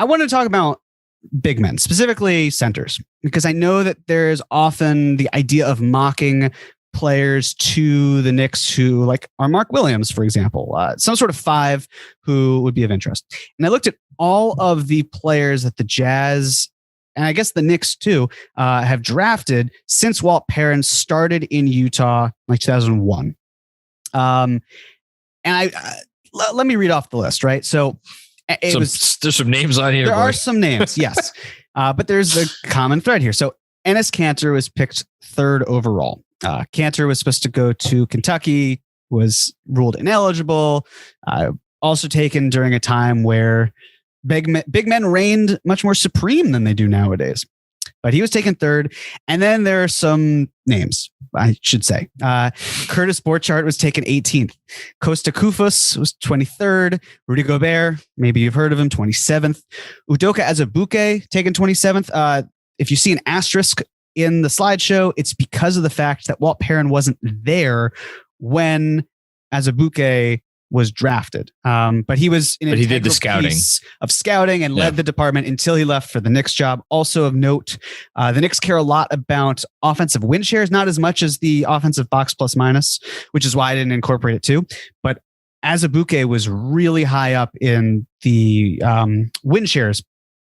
I want to talk about big men, specifically centers, because I know that there's often the idea of mocking players to the Knicks who like are Mark Williams, for example, some sort of five who would be of interest. And I looked at all of the players that the Jazz, and I guess the Knicks too, have drafted since Walt Perrin started in Utah, like 2001. And let me read off the list, right? So there's some names on here. There are some names, yes. But there's a common thread here. So Enes Kanter was picked 3rd overall. Kanter was supposed to go to Kentucky, was ruled ineligible, also taken during a time where big men reigned much more supreme than they do nowadays. But he was taken 3rd. And then there are some names, I should say. Curtis Borchardt was taken 18th. Costa Koufos was 23rd. Rudy Gobert, maybe you've heard of him, 27th. Udoka Azubuike, taken 27th. If you see an asterisk in the slideshow, it's because of the fact that Walt Perrin wasn't there when Azubuike was drafted. But he was in he did the scouting of scouting and led the department until he left for the Knicks job. Also of note, the Knicks care a lot about offensive win shares, not as much as the offensive box plus minus, which is why I didn't incorporate it too. But Azubuike was really high up in the win shares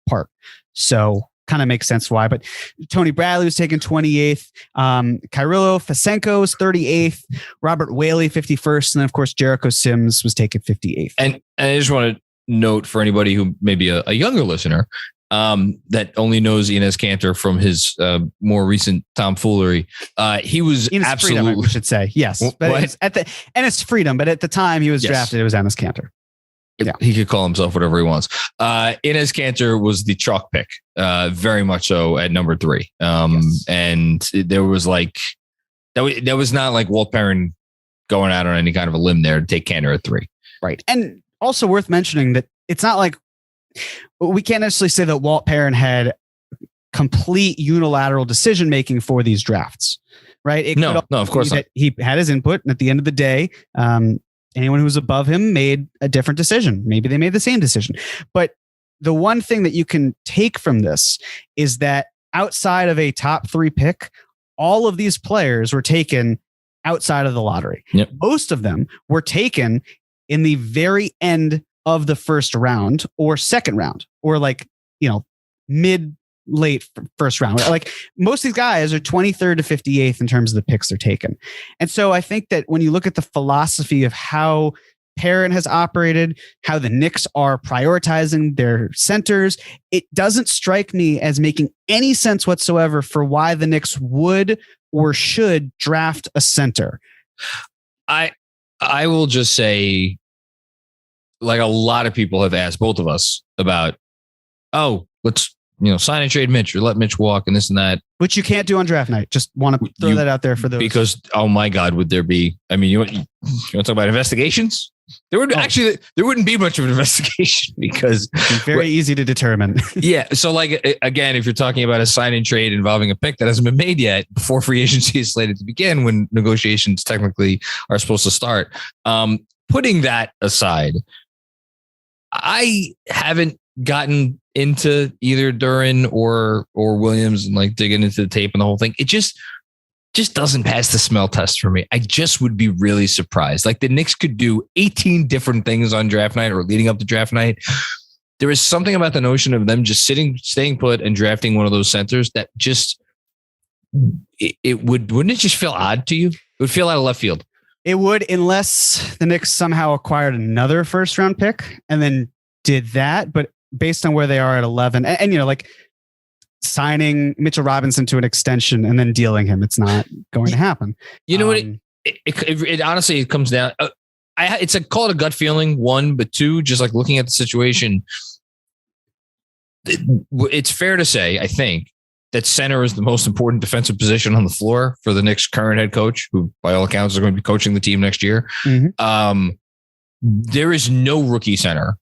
part. So kind of makes sense why. But Tony Bradley was taken 28th. Kyrylo Fasenko was 38th. Robert Whaley 51st. And then, of course, Jericho Sims was taken 58th. And I just want to note for anybody who may be a younger listener that only knows Enes Kanter from his more recent tomfoolery. He was Enes absolutely... Freedom, we should say. Yes. But it's Freedom. But at the time he was drafted, it was Enes Kanter. Yeah. He could call himself whatever he wants. Enes Kanter was the chalk pick, very much so at number 3. And there was like, that was not like Walt Perrin going out on any kind of a limb there to take Kanter at 3. Right. And also worth mentioning that it's not like, we can't necessarily say that Walt Perrin had complete unilateral decision-making for these drafts, right? No, of course not. He had his input, and at the end of the day, anyone who was above him made a different decision. Maybe they made the same decision. But the one thing that you can take from this is that outside of a top 3 pick, all of these players were taken outside of the lottery. Yep. Most of them were taken in the very end of the first round or second round, or like, late first round. Like most of these guys are 23rd to 58th in terms of the picks they're taken. And so I think that when you look at the philosophy of how Perrin has operated, how the Knicks are prioritizing their centers, it doesn't strike me as making any sense whatsoever for why the Knicks would or should draft a center. I will just say, like a lot of people have asked both of us about, let's sign and trade Mitch or let Mitch walk and this and that. Which you can't do on draft night. Just want to throw that out there for those. Because, oh my God, would there be, you want to talk about investigations? There wouldn't be much of an investigation because it's very easy to determine. Yeah. So like, again, if you're talking about a sign and trade involving a pick that hasn't been made yet before free agency is slated to begin, when negotiations technically are supposed to start, putting that aside, I haven't gotten into either Duran or Williams and like digging into the tape and the whole thing. It just doesn't pass the smell test for me. I just would be really surprised. Like the Knicks could do 18 different things on draft night or leading up to draft night. There is something about the notion of them just staying put and drafting one of those centers that just, wouldn't it just feel odd to you? It would feel out of left field. It would, unless the Knicks somehow acquired another first round pick and then did that. But based on where they are at 11 and like signing Mitchell Robinson to an extension and then dealing him, it's not going to happen. You know what? It honestly, it comes down. Call it a gut feeling, 1, but 2, just like looking at the situation, it's fair to say, I think, that center is the most important defensive position on the floor for the Knicks' current head coach, who by all accounts are going to be coaching the team next year. Mm-hmm. There is no rookie center.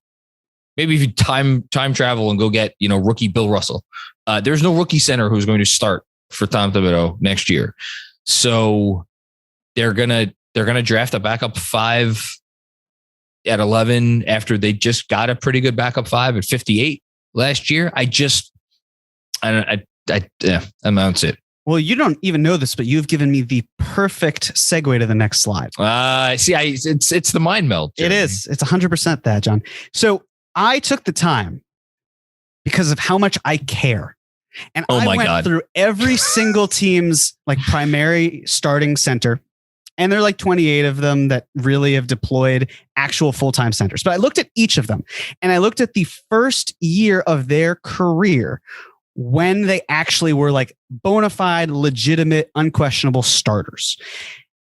Maybe if you time travel and go get, rookie Bill Russell, there's no rookie center who's going to start for Tom Thibodeau next year. So they're gonna draft a backup 5 at 11 after they just got a pretty good backup 5 at 58 last year. That's it. Well, you don't even know this, but you've given me the perfect segue to the next slide. It's the mind meld. Jeremy. It is. It's 100% that, John. So I took the time because of how much I care. And I went through every single team's like primary starting center. And there are like 28 of them that really have deployed actual full-time centers. But I looked at each of them and I looked at the first year of their career when they actually were like bona fide, legitimate, unquestionable starters.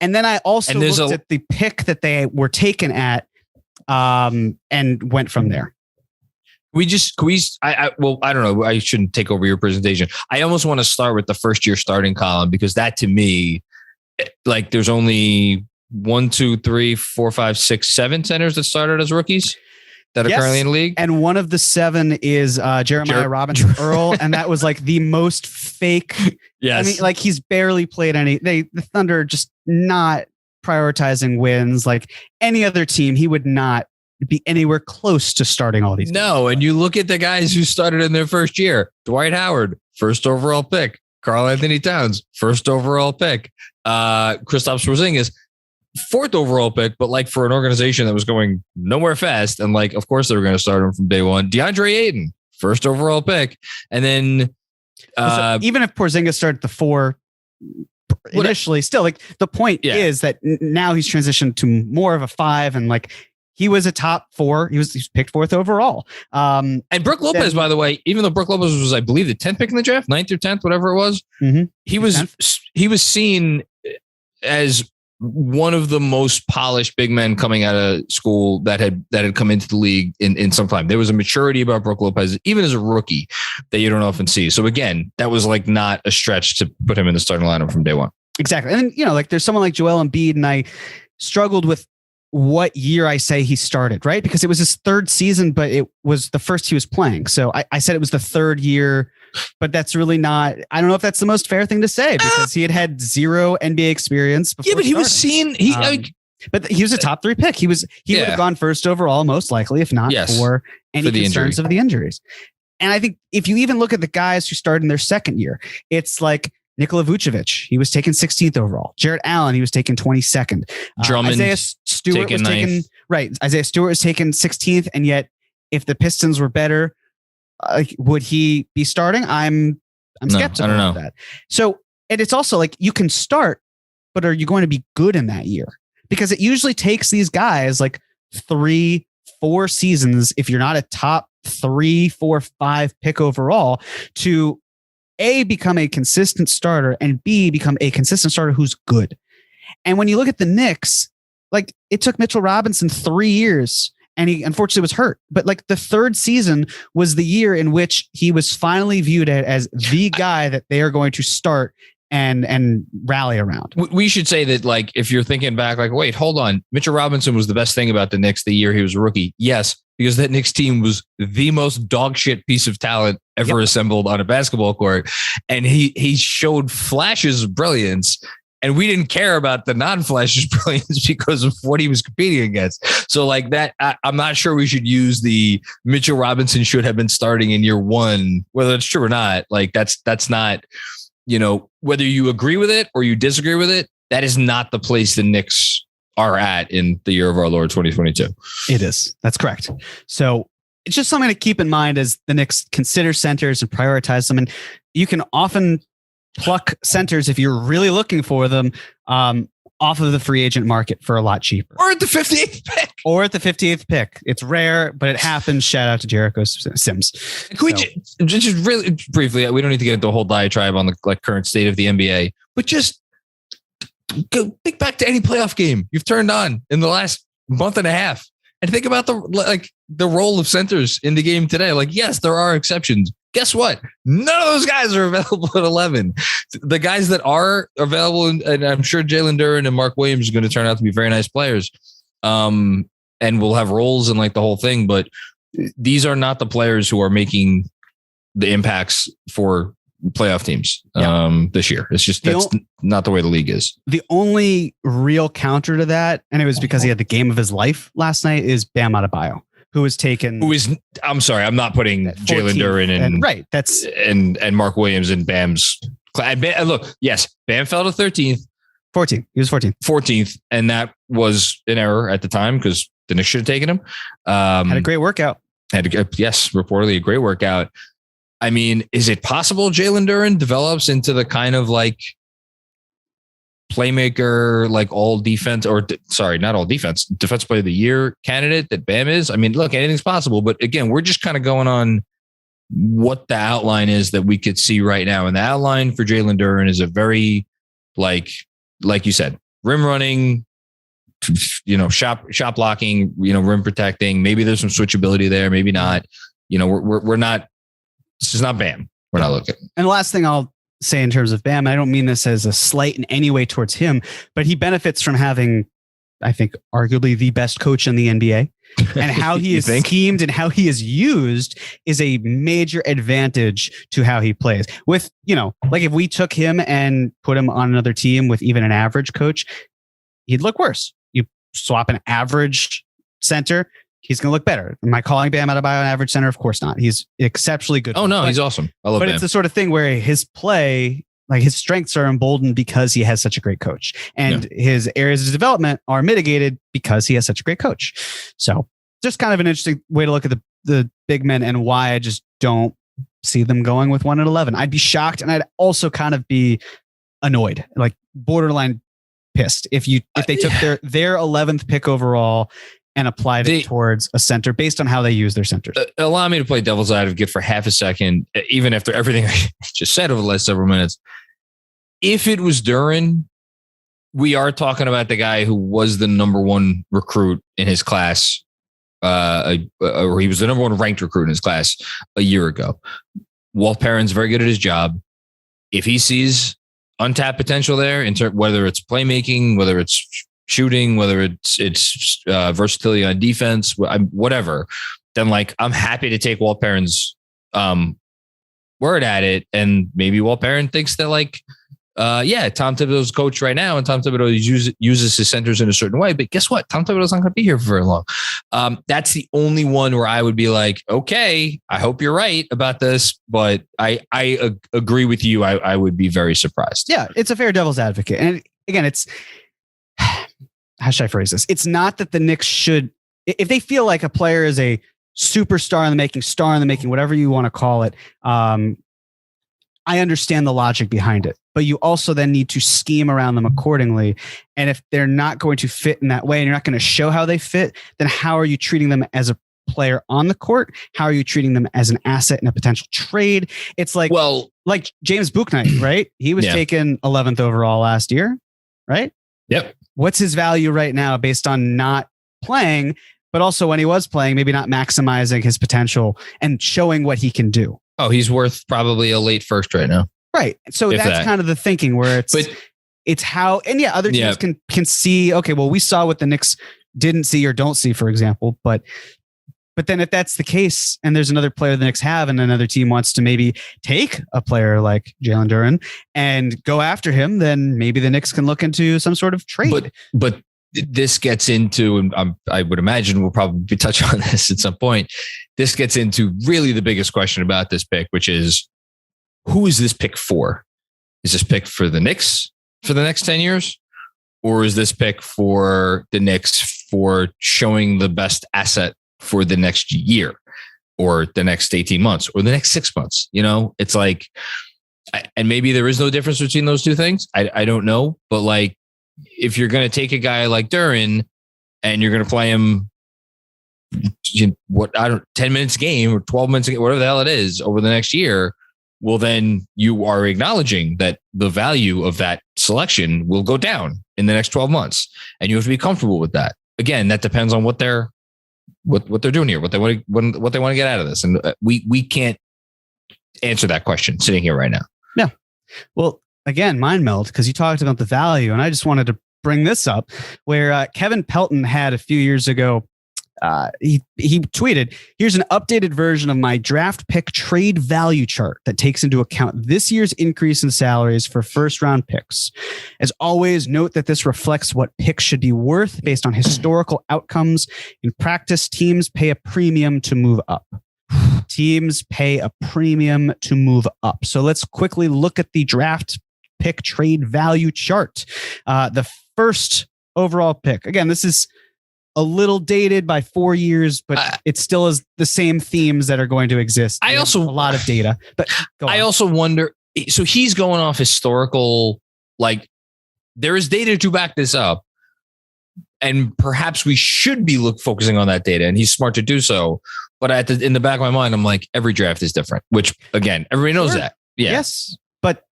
And then I also looked at the pick that they were taken at and went from there. I don't know. I shouldn't take over your presentation. I almost want to start with the first year starting column because that to me, like there's only 1, 2, 3, 4, 5, 6, 7 centers that started as rookies that are currently in the league. And one of the 7 is Jeremiah Robinson Earl. And that was like the most fake. Yes. I mean, like he's barely played the Thunder just not prioritizing wins. Like any other team, he would not be anywhere close to starting all these. No. And you look at the guys who started in their first year, Dwight Howard, first overall pick, Karl Anthony Towns, first overall pick, Kristaps Porzingis, 4th overall pick, but like for an organization that was going nowhere fast. And like, of course they were going to start him from day one. DeAndre Ayton, 1st overall pick. And then so even if Porzingis started the 4 initially, still like the point is that now he's transitioned to more of a 5 and like he was a top 4. He was picked 4th overall. And Brook Lopez, by the way, even though Brook Lopez was, I believe, the 10th pick in the draft, 9th or 10th, whatever it was, he was seen as one of the most polished big men coming out of school that had come into the league in some time. There was a maturity about Brook Lopez, even as a rookie, that you don't often see. So again, that was like not a stretch to put him in the starting lineup from day one. Exactly. And then, like there's someone like Joel Embiid, and I struggled with what year I say he started, right? Because it was his 3rd season, but it was the first he was playing. So I said it was the 3rd year, but that's really not, I don't know if that's the most fair thing to say because he had 0 NBA experience before. Yeah, but he was seen, but he was a top 3 pick. He would have gone 1st overall, most likely, if not for any concerns of the injuries. And I think if you even look at the guys who started in their 2nd year, it's like Nikola Vucevic, he was taken 16th overall. Jarrett Allen, he was taken 22nd. Drummond, Isaiah Stewart was taken, right. Isaiah Stewart was taken 16th. And yet if the Pistons were better, would he be starting? I'm skeptical of that. So, and it's also like you can start, but are you going to be good in that year? Because it usually takes these guys like 3-4 seasons, if you're not a top 3, 4, 5 pick overall, to A, become a consistent starter, and B, become a consistent starter who's good. And when you look at the Knicks, like it took Mitchell Robinson 3 years and he unfortunately was hurt. But like the 3rd season was the year in which he was finally viewed as the guy that they are going to start and rally around. We should say that, like, if you're thinking back, like, wait, hold on. Mitchell Robinson was the best thing about the Knicks the year he was a rookie. Yes, because that Knicks team was the most dog shit piece of talent ever assembled on a basketball court. And he showed flashes of brilliance. And we didn't care about the non-flashes brilliance because of what he was competing against. So like that, I'm not sure we should use the Mitchell Robinson should have been starting in year 1, whether it's true or not. Like that's not, whether you agree with it or you disagree with it, that is not the place the Knicks are at in the year of our Lord 2022. It is. That's correct. So it's just something to keep in mind as the Knicks consider centers and prioritize them. And you can often pluck centers if you're really looking for them off of the free agent market for a lot cheaper. Or at the 58th pick. It's rare, but it happens. Shout out to Jericho Sims. Can we just really briefly, we don't need to get into a whole diatribe on the current state of the NBA, but just go think back to any playoff game you've turned on in the last month and a half and think about the role of centers in the game today. Like, yes, there are exceptions. Guess what? None of those guys are available at 11. The guys that are available, and I'm sure Jalen Duren and Mark Williams are going to turn out to be very nice players, and will have roles and like the whole thing. But these are not the players who are making the impacts for playoff teams this year. It's just that's not the way the league is. The only real counter to that, and it was because he had the game of his life last night, is Bam Adebayo. who was taken. I'm sorry, I'm not putting Jalen Duren and Mark Williams in Bam's class. Look, yes, Bam fell to 13th. 14th. He was 14th. 14th. And that was an error at the time because the Knicks should have taken him. Had a great workout. Yes, reportedly a great workout. I mean, is it possible Jalen Duren develops into the kind of like playmaker, like all defense, or sorry, not all defense, defense player of the year candidate that Bam is? I mean, look, anything's possible. But again, we're just kind of going on what the outline is that we could see right now. And the outline for Jalen Duren is a very like you said, rim running, shot blocking, rim protecting. Maybe there's some switchability there, maybe not. We're not. This is not Bam. We're not looking. And the last thing I'll say in terms of Bam, I don't mean this as a slight in any way towards him, but he benefits from having, I think, arguably the best coach in the NBA. And how he is schemed and how he is used is a major advantage to how he plays. With, like if we took him and put him on another team with even an average coach, he'd look worse. You swap an average center, he's going to look better. Am I calling Bam Adebayo an average center? Of course not. He's exceptionally good. Oh, no, he's awesome. I love Bam. But it's the sort of thing where his play, like his strengths are emboldened because he has such a great coach, and his areas of development are mitigated because he has such a great coach. So just kind of an interesting way to look at the big men and why I just don't see them going with 1 at 11. I'd be shocked, and I'd also kind of be annoyed, like borderline pissed if they took their 11th pick overall and applied it towards a center based on how they use their centers. Allow me to play devil's advocate for half a second, even after everything I just said over the last several minutes. If it was Duren, we are talking about the guy who was the number one recruit in his class, or he was the number one ranked recruit in his class a year ago. Walt Perrin's very good at his job. If he sees untapped potential there, whether it's playmaking, whether it's shooting, whether it's versatility on defense, whatever, then I'm happy to take Walt Perrin's word at it. And maybe Walt Perrin thinks that Tom Thibodeau's coach right now, and Tom Thibodeau uses his centers in a certain way. But guess what? Tom Thibodeau's not going to be here for very long. That's the only one where I would be like, okay, I hope you're right about this, but I agree with you. I would be very surprised. Yeah, it's a fair devil's advocate. And again, it's, how should I phrase this? It's not that the Knicks should, if they feel like a player is a superstar in the making, star in the making, whatever you want to call it, I understand the logic behind it, but you also then need to scheme around them accordingly. And if they're not going to fit in that way and you're not going to show how they fit, then how are you treating them as a player on the court? How are you treating them as an asset in a potential trade? It's like James Bouknight, right? He was taken 11th overall last year, right? Yep. What's his value right now based on not playing, but also when he was playing, maybe not maximizing his potential and showing what he can do? Oh, he's worth probably a late first right now. Right. So that's kind of the thinking where it's how, and other teams can see, okay, well, we saw what the Knicks didn't see or don't see, for example, but then if that's the case and there's another player the Knicks have and another team wants to maybe take a player like Jalen Duren and go after him, then maybe the Knicks can look into some sort of trade. But this gets into, and I would imagine we'll probably touch on this at some point. This gets into really the biggest question about this pick, which is, who is this pick for? Is this pick for the Knicks for the next 10 years? Or is this pick for the Knicks for showing the best asset for the next year or the next 18 months or the next 6 months? It's like, and maybe there is no difference between those two things. I don't know. But if you're going to take a guy like Duren and you're going to play him 10 minutes a game or 12 minutes a game, whatever the hell it is, over the next year, well, then you are acknowledging that the value of that selection will go down in the next 12 months. And you have to be comfortable with that. Again, that depends on what they're doing here, what they want to get out of this. And we can't answer that question sitting here right now. Yeah. Well, again, mind meld, because you talked about the value, and I just wanted to bring this up where Kevin Pelton had a few years ago he tweeted, "Here's an updated version of my draft pick trade value chart that takes into account this year's increase in salaries for first round picks. As always, note that this reflects what picks should be worth based on historical outcomes. In practice, teams pay a premium to move up." Teams pay a premium to move up. So let's quickly look at the draft pick trade value chart. The first overall pick. Again, this is a little dated by 4 years, but it still is the same themes that are going to exist. I also a lot of data, but I also wonder. So he's going off historical, like there is data to back this up, and perhaps we should be focusing on that data, and he's smart to do so. But in the back of my mind, I'm like, every draft is different, which again, everybody knows that. Yeah. Yes, but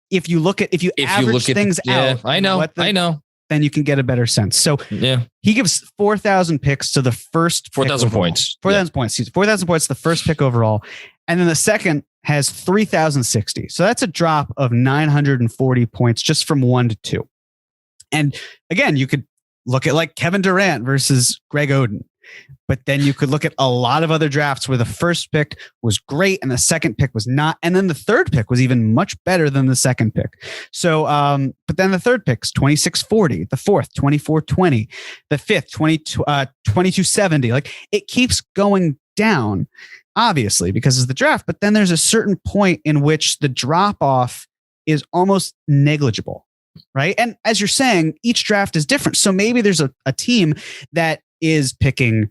if you average things out, I know. Then you can get a better sense. So he gives 4,000 picks to the first 4,000 points. 4,000 points. 4,000 points, the first pick overall. And then the second has 3,060. So that's a drop of 940 points just from 1 to 2. And again, you could look at like Kevin Durant versus Greg Oden. But then you could look at a lot of other drafts where the first pick was great and the second pick was not. And then the third pick was even much better than the second pick. So, but then the third pick's 2640, the fourth, 2420, the fifth, 2270. Like it keeps going down, obviously, because it's the draft. But then there's a certain point in which the drop off is almost negligible, right? And as you're saying, each draft is different. So maybe there's a team that is picking,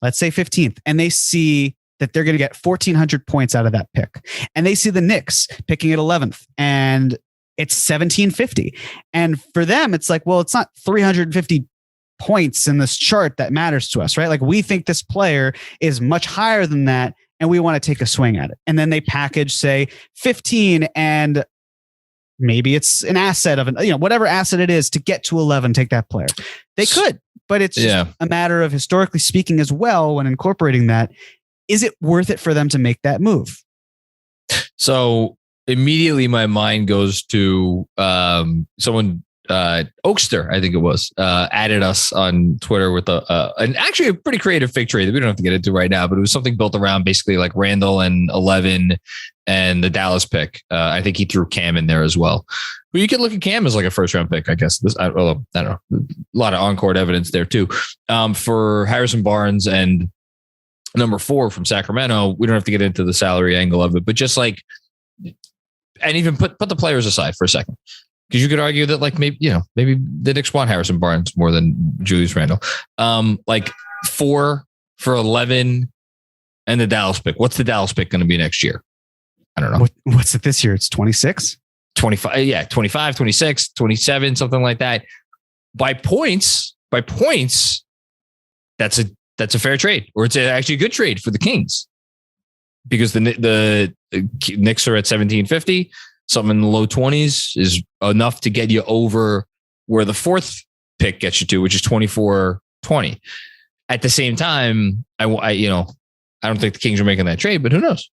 let's say 15th, and they see that they're going to get 1,400 points out of that pick. And they see the Knicks picking at 11th and it's 1,750. And for them, it's like, well, it's not 350 points in this chart that matters to us, right? Like we think this player is much higher than that and we want to take a swing at it. And then they package, say 15, and maybe it's an asset of whatever asset it is to get to 11, take that player. They could, but it's just a matter of historically speaking as well, when incorporating that, is it worth it for them to make that move? So immediately my mind goes to someone, Oakster, I think it was, added us on Twitter with actually a pretty creative fig trade that we don't have to get into right now, but it was something built around basically like Randall and 11 and the Dallas pick. I think he threw Cam in there as well. But you could look at Cam as like a first round pick, I guess. I don't know. A lot of on-court evidence there too. For Harrison Barnes and number 4 from Sacramento, we don't have to get into the salary angle of it, but just like, and even put the players aside for a second. Because you could argue that like maybe the Knicks want Harrison Barnes more than Julius Randle. Like 4 for 11 and the Dallas pick. What's the Dallas pick going to be next year? I don't know. What's it this year? It's 26? 25. Yeah. 25, 26, 27, something like that. By points, that's a fair trade, or it's actually a good trade for the Kings, because the Knicks are at 1750. Something in the low 20s is enough to get you over where the 4th pick gets you to, which is 2420. At the same time, I don't think the Kings are making that trade, but who knows?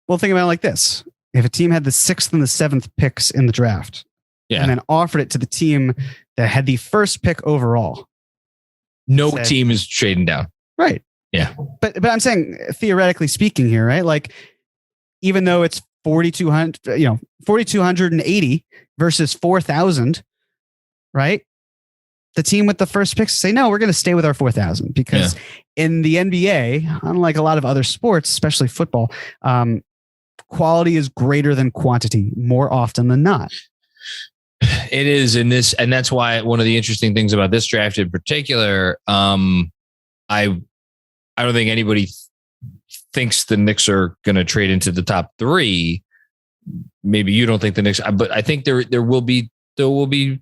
Well, think about it like this. If a team had the 6th and the 7th picks in the draft, and then offered it to the team that had the first pick overall, team is trading down. Right. Yeah. But I'm saying, theoretically speaking here, right? Like, even though it's 4,280 versus 4,000, right? The team with the first picks say, no, we're going to stay with our 4,000, because in the NBA, unlike a lot of other sports, especially football, quality is greater than quantity more often than not. It is in this, and that's why one of the interesting things about this draft in particular, I don't think anybody thinks the Knicks are going to trade into the top 3. Maybe you don't think the Knicks, but I think there will be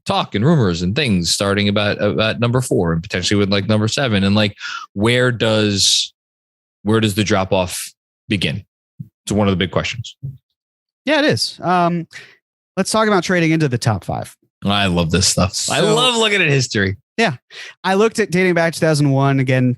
talk and rumors and things starting about number 4 and potentially with like number 7, and like where does the drop off begin? It's one of the big questions. Yeah, it is. Let's talk about trading into the top 5. I love this stuff. I love looking at history. Yeah, I looked at dating back 2001 again.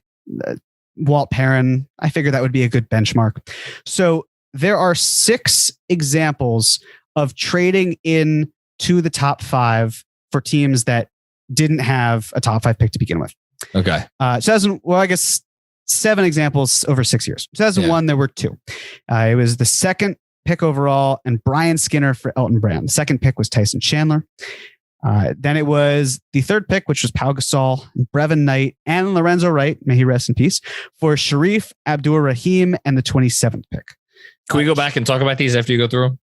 Walt Perrin, I figured that would be a good benchmark. So there are 6 examples of trading in to the top 5 for teams that didn't have a top 5 pick to begin with. Okay. 2000. Well, I guess 7 examples over 6 years. 2001, there were 2. It was the second pick overall and Brian Skinner for Elton Brand. The second pick was Tyson Chandler. Then it was the third pick, which was Pau Gasol, Brevin Knight, and Lorenzo Wright, may he rest in peace, for Sharif Abdur-Rahim and the 27th pick. Can we go back and talk about these after you go through them?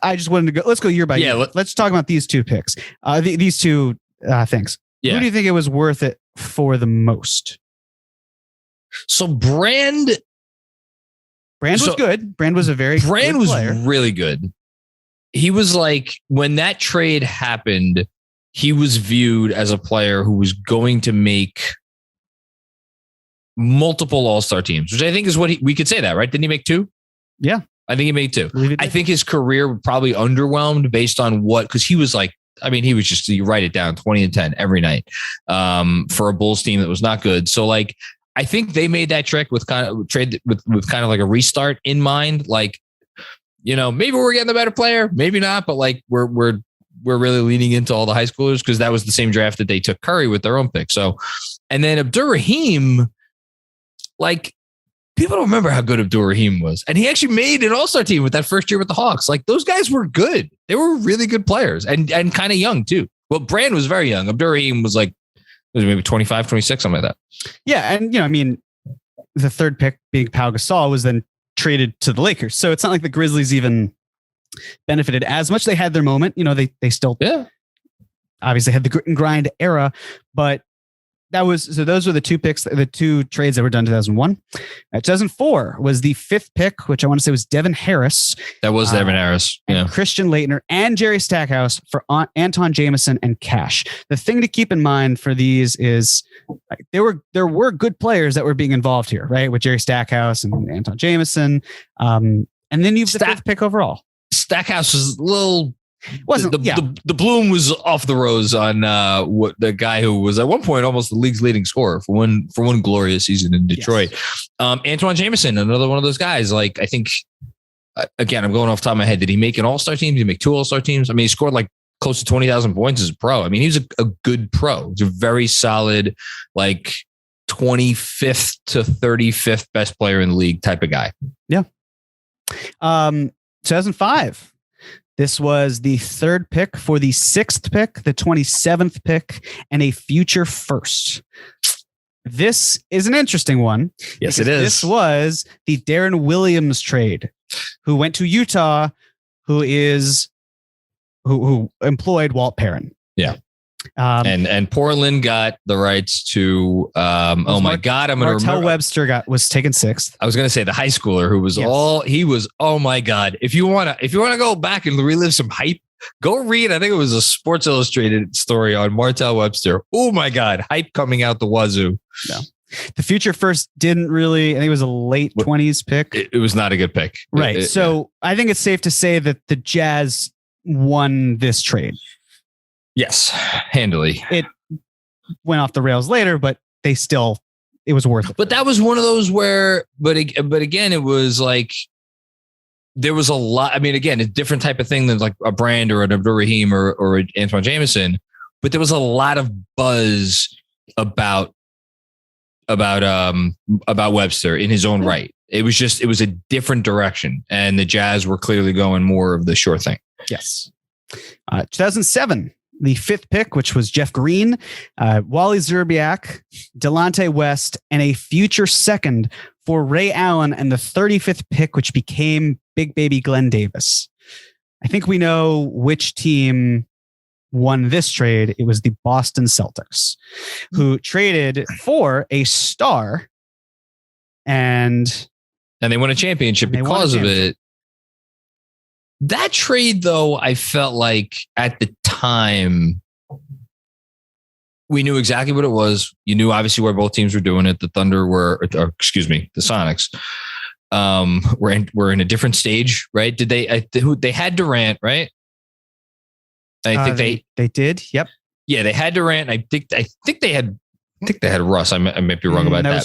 I just wanted to go. Let's go year by year. Let's talk about these 2 picks. These 2 things. Yeah. Who do you think it was worth it for the most? So Brand was good. Brand was a very Brand good was player. Really good. He was like, when that trade happened, he was viewed as a player who was going to make multiple all-star teams, which I think is what we could say that, right? Didn't he make 2? Yeah. I think he made 2. I think his career probably underwhelmed based on because he was like, he was just, you write it down, 20 and 10 every night for a Bulls team that was not good. So like, I think they made that trick with kind of like a restart in mind. Like, maybe we're getting the better player, maybe not, but like we're really leaning into all the high schoolers because that was the same draft that they took Curry with their own pick. So, and then Abdur-Rahim, like people don't remember how good Abdur-Rahim was. And he actually made an all-star team with that first year with the Hawks. Like those guys were good. They were really good players and kind of young too. Well, Brand was very young. Abdur-Rahim was like, maybe 25, 26, something like that. Yeah. And, the third pick being Pau Gasol was then traded to the Lakers. So it's not like the Grizzlies even benefited as much. They had their moment, they still obviously had the grit and grind era, but those were the 2 picks, the 2 trades that were done in 2001. 2004 was the 5th pick, which I want to say was Devin Harris. That was Devin Harris. And Christian Laettner and Jerry Stackhouse for Anton Jamison and Cash. The thing to keep in mind for these is there were good players that were being involved here, right? With Jerry Stackhouse and Anton Jamison. And then you've the 5th pick overall. Stackhouse was a little... The bloom was off the rose on what the guy who was at one point almost the league's leading scorer for one glorious season in Detroit. Yes. Antoine Jamison, another one of those guys. Like I think again, I'm going off the top of my head. Did he make an all-star team? Did he make 2 all-star teams? He scored like close to 20,000 points as a pro. He was a good pro. He's a very solid, like 25th to 35th best player in the league type of guy. Yeah. 2005. This was the 3rd pick for the 6th pick, the 27th pick, and a future first. This is an interesting one. Yes, it is. This was the Darren Williams trade, who went to Utah, who employed Walt Perrin. Yeah. And Portland got the rights to I'm going to remember. Martell Webster was taken 6th. I was going to say the high schooler who was oh my God. If you want to go back and relive some hype, go read. I think it was a Sports Illustrated story on Martell Webster. Oh my God. Hype coming out the wazoo. Yeah. The future first didn't really, I think it was a late 20s pick. It was not a good pick. Right. I think it's safe to say that the Jazz won this trade. Yes, handily. It went off the rails later, but it was worth it. But that was one of those where, but again, it was like, there was a lot. Again, a different type of thing than like a Brand or an Abdur-Rahim or Antoine Jamison, but there was a lot of buzz about Webster in his own right. It was a different direction, and the Jazz were clearly going more of the sure thing. Yes. 2007. The 5th pick, which was Jeff Green, Wally Zerbiak, Delonte West, and a future 2nd for Ray Allen, and the 35th pick, which became Big Baby Glenn Davis. I think we know which team won this trade. It was the Boston Celtics, who traded for a star, and they won a championship because of it. That trade, though, I felt like at the time, we knew exactly what it was. You knew obviously where both teams were doing it. The Thunder the Sonics were in a different stage, right? Did they had Durant, right? I think they did. Yep. Yeah, they had Durant. I think they had Russ. I might be wrong about that.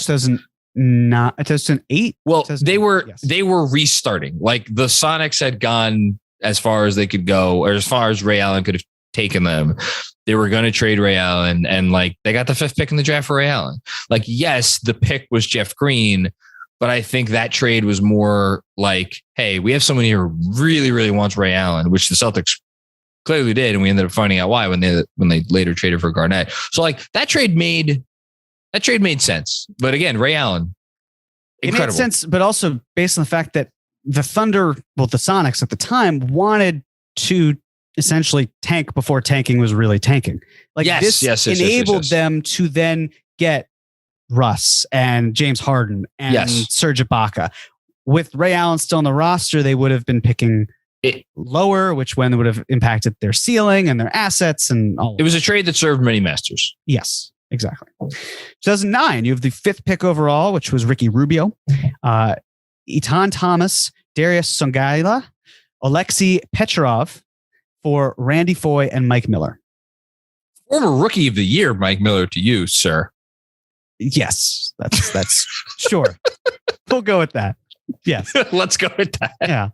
2008. Well, they were restarting. Like the Sonics had gone as far as they could go, or as far as Ray Allen could have taken them. they were going to trade Ray Allen, and like they got the 5th pick in the draft for Ray Allen. Like, yes, the pick was Jeff Green, but I think that trade was more like, hey, we have someone here who really, really wants Ray Allen, which the Celtics clearly did, and we ended up finding out why when they later traded for Garnett. So like that trade made sense. But again, Ray Allen, incredible. It made sense, but also based on the fact that the Thunder, well, the Sonics at the time wanted to essentially tank before tanking was really tanking. Like this enabled them to then get Russ and James Harden and Serge Ibaka. With Ray Allen still on the roster, they would have been picking lower, which would have impacted their ceiling and their assets and all. It was a trade that served many masters. Yes, exactly. 2009, you have the 5th pick overall, which was Ricky Rubio, Etan Thomas, Darius Songaila, Alexei Petrov for Randy Foye and Mike Miller. Former Rookie of the Year, Mike Miller, to you, sir. Yes, that's sure. We'll go with that. Yes. Let's go with that. Yeah.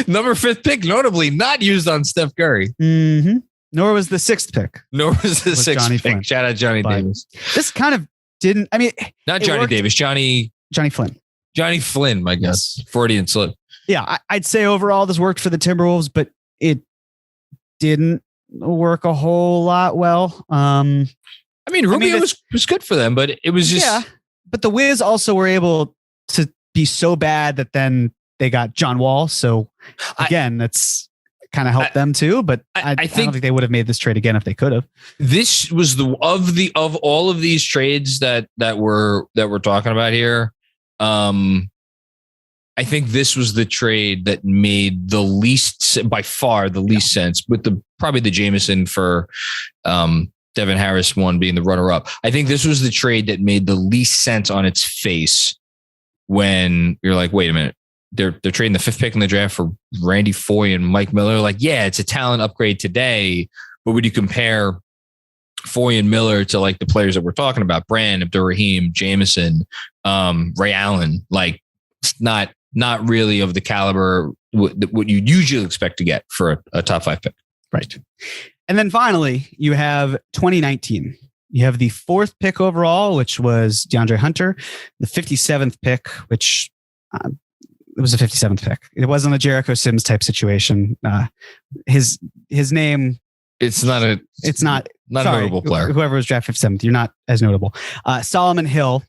Number 5th pick, notably not used on Steph Curry. Mm-hmm. Nor was the 6th pick. Nor was the 6th pick. Flynn. Shout out Johnny Davis. This kind of didn't, I mean. Not Johnny Davis, Johnny Flynn. Johnny Flynn, my guess. Yes. Freudian slip. Yeah, I'd say overall this worked for the Timberwolves, but it didn't work a whole lot well. Rubio was good for them, but it was just. Yeah, but the Wiz also were able to be so bad that then they got John Wall. So again, that's kind of helped them too. But I don't think they would have made this trade again if they could have. This was of all of these trades that we're talking about here. I think this was the trade that made the least, by far, the least sense, with probably the Jameson for Devin Harris one being the runner-up. I think this was the trade that made the least sense on its face when you're like, wait a minute, they're trading the 5th pick in the draft for Randy Foye and Mike Miller. Like, yeah, it's a talent upgrade today, but would you compare Foye and Miller to like the players that we're talking about, Brand, Abdur-Rahim, Jameson, Ray Allen, like it's not really of the caliber what you usually expect to get for a top 5 pick. Right. And then finally, you have 2019. You have the 4th pick overall, which was DeAndre Hunter, the 57th pick, which it was a 57th pick. It wasn't a Jericho Sims type situation. His name. It's not a notable player. Whoever was drafted 57th, you're not as notable. Solomon Hill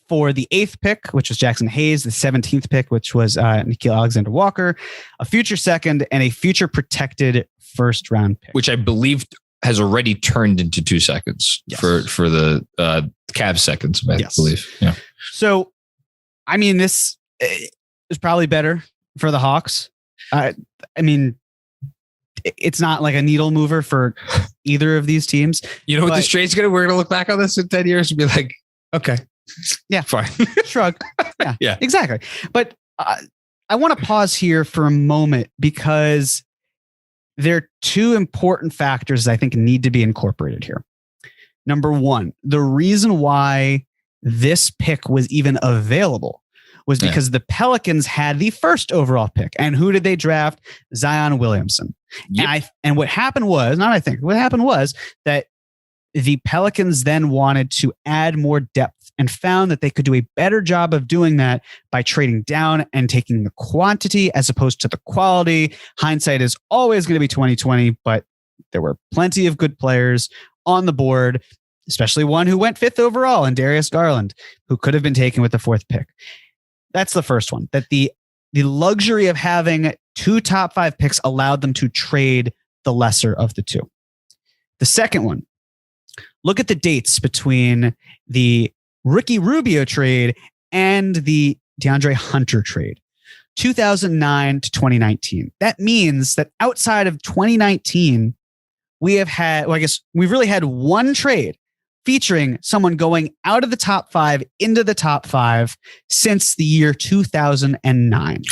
for the 8th pick, which was Jackson Hayes, the 17th pick, which was Nickeil Alexander-Walker, a future 2nd, and a future protected 1st round pick. Which I believe has already turned into 2 seconds for the Cavs seconds, I believe. Yeah. So, I mean, this is probably better for the Hawks. I mean, it's not like a needle mover for either of these teams. You know what this trade's we're going to look back on this in 10 years and be like, okay. Yeah. Fine. Shrug. Yeah. Yeah. Exactly. But I want to pause here for a moment because there are 2 important factors I think need to be incorporated here. Number 1, the reason why this pick was even available was because the Pelicans had the 1st overall pick. And who did they draft? Zion Williamson. Yep. And what happened was that the Pelicans then wanted to add more depth and found that they could do a better job of doing that by trading down and taking the quantity as opposed to the quality. Hindsight is always going to be 20/20, but there were plenty of good players on the board, especially one who went 5th overall in Darius Garland, who could have been taken with the 4th pick. That's the first one, that the luxury of having 2 top 5 picks allowed them to trade the lesser of the 2. The second one, look at the dates between the Ricky Rubio trade and the DeAndre Hunter trade, 2009 to 2019. That means that outside of 2019, we have had, we've really had one trade featuring someone going out of the top 5 into the top 5 since the year 2009.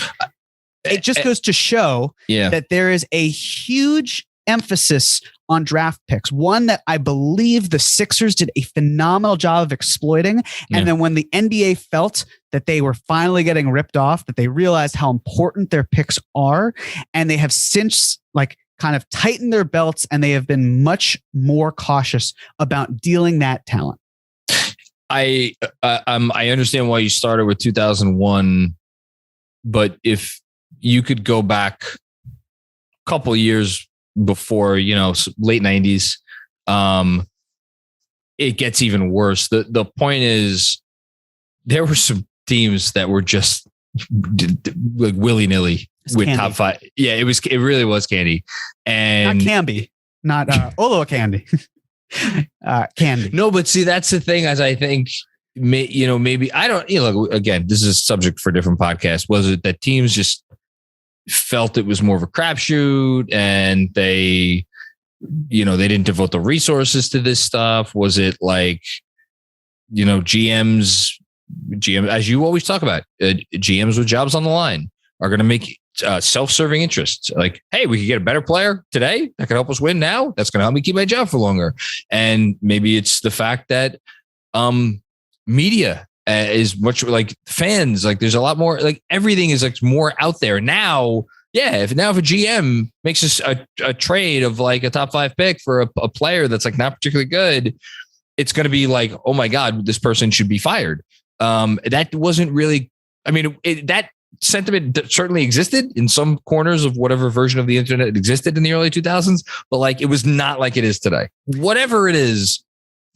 It just goes to show that there is a huge emphasis on draft picks, one that I believe the Sixers did a phenomenal job of exploiting. And then when the NBA felt that they were finally getting ripped off, that they realized how important their picks are, and they have since kind of tightened their belts and they have been much more cautious about dealing that talent. I understand why you started with 2001, but if you could go back a couple years before, late 90s, it gets even worse. The point is, there were some teams that were just like willy-nilly with candy. Top five. Yeah, it really was candy. And not Canby, not Olo Candy. Candy. No, but see, that's the thing, as I think, maybe I don't, look, again, this is a subject for a different podcast. Was it that teams just felt it was more of a crapshoot and they didn't devote the resources to this stuff? Was it like, GMs, as you always talk about, GMs with jobs on the line are going to make self-serving interests. Like, hey, we could get a better player today that can help us win now. That's going to help me keep my job for longer. And maybe it's the fact that media is much like fans. Like, there's a lot more. Like, everything is like more out there now. Yeah, if a GM makes a trade of like a top 5 pick for a player that's like not particularly good, it's going to be like, oh my God, this person should be fired. That wasn't really. I mean, that sentiment certainly existed in some corners of whatever version of the internet existed in the early 2000s, but like, it was not like it is today. Whatever it is,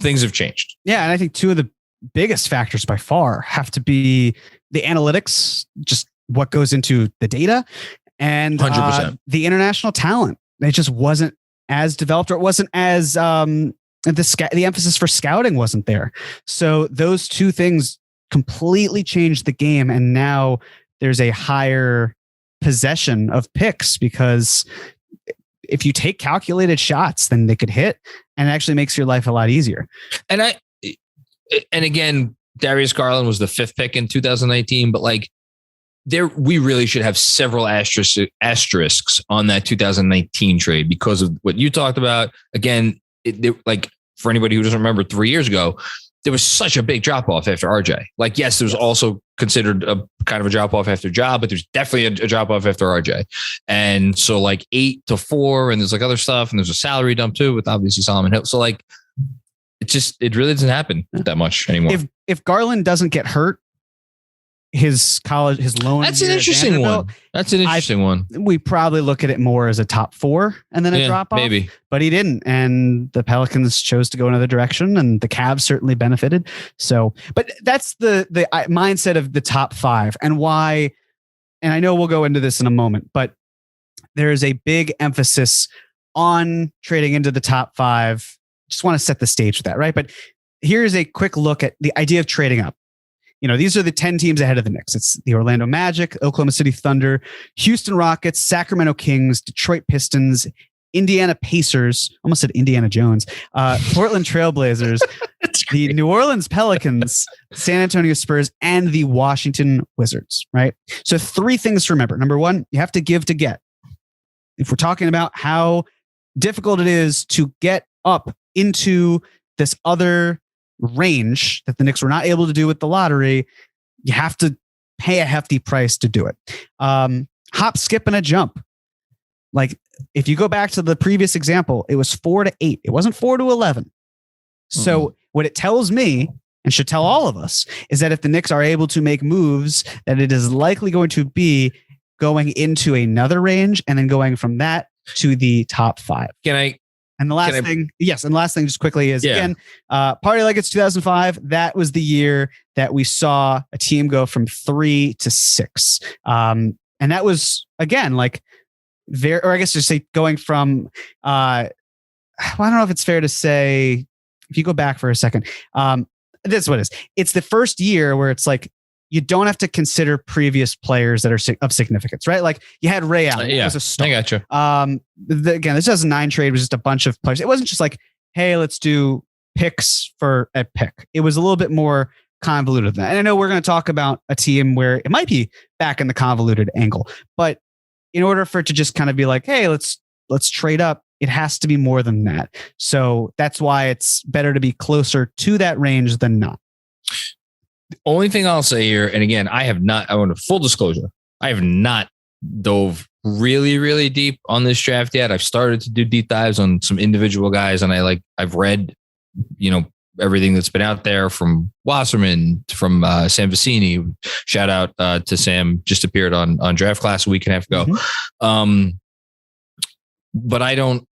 things have changed. Yeah, and I think two of the biggest factors by far have to be the analytics, just what goes into the data, and 100%. The international talent. It just wasn't as developed, or it wasn't as the emphasis for scouting wasn't there. So those two things completely changed the game, and now there's a higher possession of picks, because if you take calculated shots, then they could hit, and it actually makes your life a lot easier. And again, Darius Garland was the 5th pick in 2019, but like, we really should have several asterisks on that 2019 trade because of what you talked about. Again, like, for anybody who doesn't remember, 3 years ago, there was such a big drop off after RJ. Like, yes, there was also considered a kind of a drop off after Ja, but there's definitely a drop off after RJ. And so like 8 to 4, and there's like other stuff, and there's a salary dump too with obviously Solomon Hill. So like, it really doesn't happen that much anymore. If Garland doesn't get hurt, his loan. That's an interesting one. We probably look at it more as a top 4 and then a drop off. Maybe, but he didn't, and the Pelicans chose to go another direction, and the Cavs certainly benefited. So, but that's the mindset of the top 5 and why. And I know we'll go into this in a moment, but there is a big emphasis on trading into the top 5. Just want to set the stage for that, right? But here's a quick look at the idea of trading up. These are the 10 teams ahead of the Knicks. It's the Orlando Magic, Oklahoma City Thunder, Houston Rockets, Sacramento Kings, Detroit Pistons, Indiana Pacers, almost said Indiana Jones, Portland Trailblazers, the New Orleans Pelicans, San Antonio Spurs, and the Washington Wizards, right? So 3 things to remember. Number 1, you have to give to get. If we're talking about how difficult it is to get up into this other range that the Knicks were not able to do with the lottery, you have to pay a hefty price to do it. Hop, skip, and a jump. Like, if you go back to the previous example, it was 4 to 8. It wasn't 4 to 11. So what it tells me, and should tell all of us, is that if the Knicks are able to make moves, that it is likely going to be going into another range and then going from that to the top 5. And the last thing, just quickly is, again, Party Like It's 2005. That was the year that we saw a team go from 3 to 6. And that was, again, like, or I guess just say going from, I don't know if it's fair to say, if you go back for a second, this is what it is. It's the first year where it's like, you don't have to consider previous players that are of significance, right? Like, you had Ray Allen as a star. I got you. Again, this 2009 trade was just a bunch of players. It wasn't just like, hey, let's do picks for a pick. It was a little bit more convoluted than that. And I know we're going to talk about a team where it might be back in the convoluted angle, but in order for it to just kind of be like, hey, let's trade up, it has to be more than that. So that's why it's better to be closer to that range than not. The only thing I'll say here, and again, I want a full disclosure, I have not dove really, really deep on this draft yet. I've started to do deep dives on some individual guys, and I've read, everything that's been out there from Wasserman, from Sam Vecini. Shout out to Sam, just appeared on Draft Class a week and a half ago. Mm-hmm. But I don't,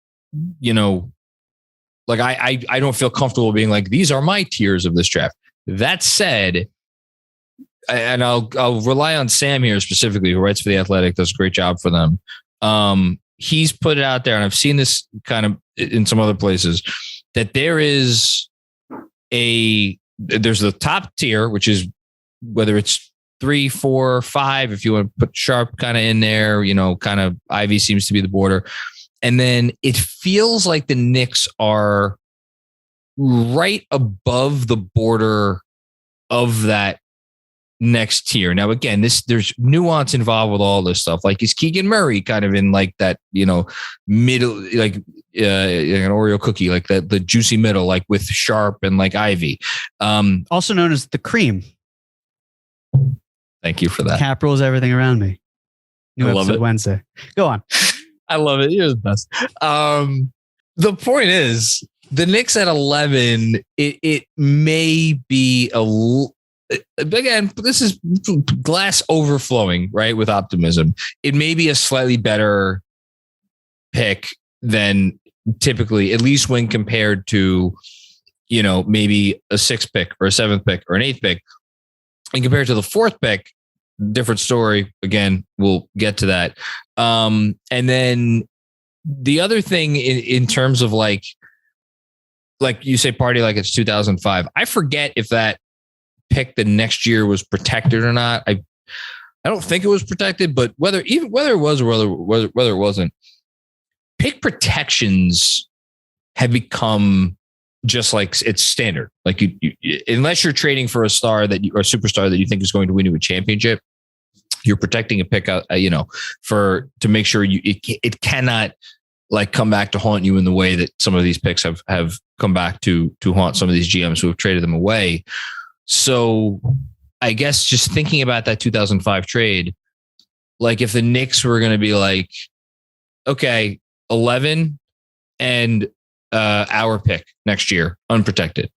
I don't feel comfortable being like, these are my tiers of this draft. That said, and I'll rely on Sam here specifically, who writes for The Athletic, does a great job for them. He's put it out there, and I've seen this kind of in some other places, that there's the top tier, which is whether it's 3, 4, 5, if you want to put Sharp kind of in there, kind of Ivy seems to be the border. And then it feels like the Knicks are right above the border of that next tier. Now, again, there's nuance involved with all this stuff. Like, is Keegan Murray kind of in like that, middle, like an Oreo cookie, like the juicy middle, like with Sharp and like Ivy, also known as the cream. Thank you for that. Cap rules everything around me. New episode Wednesday. Go on. I love it. You're the best. The point is, the Knicks at 11, it may be again, this is glass overflowing, right? With optimism. It may be a slightly better pick than typically, at least when compared to, maybe a 6th pick or a 7th pick or an 8th pick. And compared to the 4th pick, different story. Again, we'll get to that. And then the other thing in terms of like you say, party like it's 2005. I forget if that pick the next year was protected or not. I don't think it was protected, but whether it was or whether it wasn't, pick protections have become just like it's standard. Like you unless you're trading for a star or a superstar that you think is going to win you a championship, you're protecting a pick out, to make sure it cannot like come back to haunt you in the way that some of these picks have come back to haunt some of these GMs who have traded them away. So I guess just thinking about that 2005 trade, like if the Knicks were going to be like, okay, 11 and our pick next year, unprotected.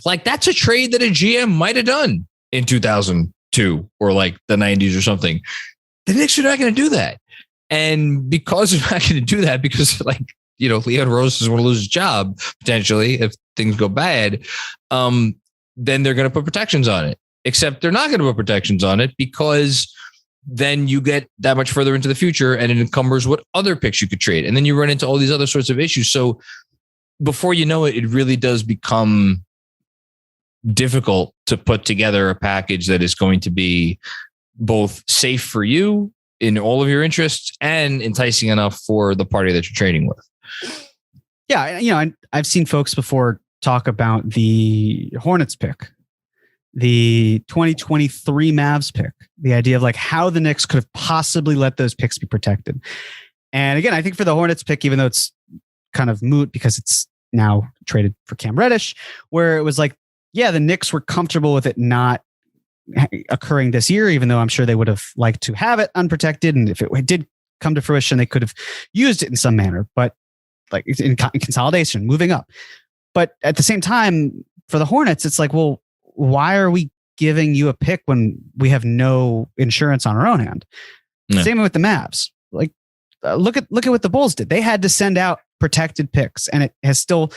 Like that's a trade that a GM might have done in 2002 or like the 90s or something. The Knicks are not going to do that. And because they're not going to do that, because Leon Rose is going to lose his job potentially if things go bad, then they're going to put protections on it. Except they're not going to put protections on it because then you get that much further into the future and it encumbers what other picks you could trade. And then you run into all these other sorts of issues. So before you know it, it really does become difficult to put together a package that is going to be both safe for you in all of your interests and enticing enough for the party that you're trading with. Yeah. I've seen folks before talk about the Hornets pick, the 2023 Mavs pick, the idea of like how the Knicks could have possibly let those picks be protected. And again, I think for the Hornets pick, even though it's kind of moot because it's now traded for Cam Reddish, where it was like, yeah, the Knicks were comfortable with it not occurring this year, even though I'm sure they would have liked to have it unprotected. And if it did come to fruition, they could have used it in some manner, but like in consolidation, moving up. But at the same time, for the Hornets, it's like, well, why are we giving you a pick when we have no insurance on our own hand? No. Same with the Mavs. Like, look at what the Bulls did. They had to send out protected picks, and it has still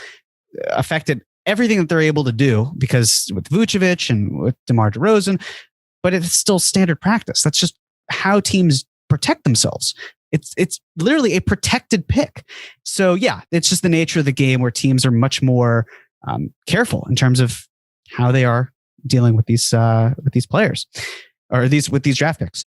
affected everything that they're able to do because with Vucevic and with DeMar DeRozan, but it's still standard practice. That's just how teams protect themselves. It's literally a protected pick. So yeah, it's just the nature of the game where teams are much more careful in terms of how they are dealing with these players or with these draft picks.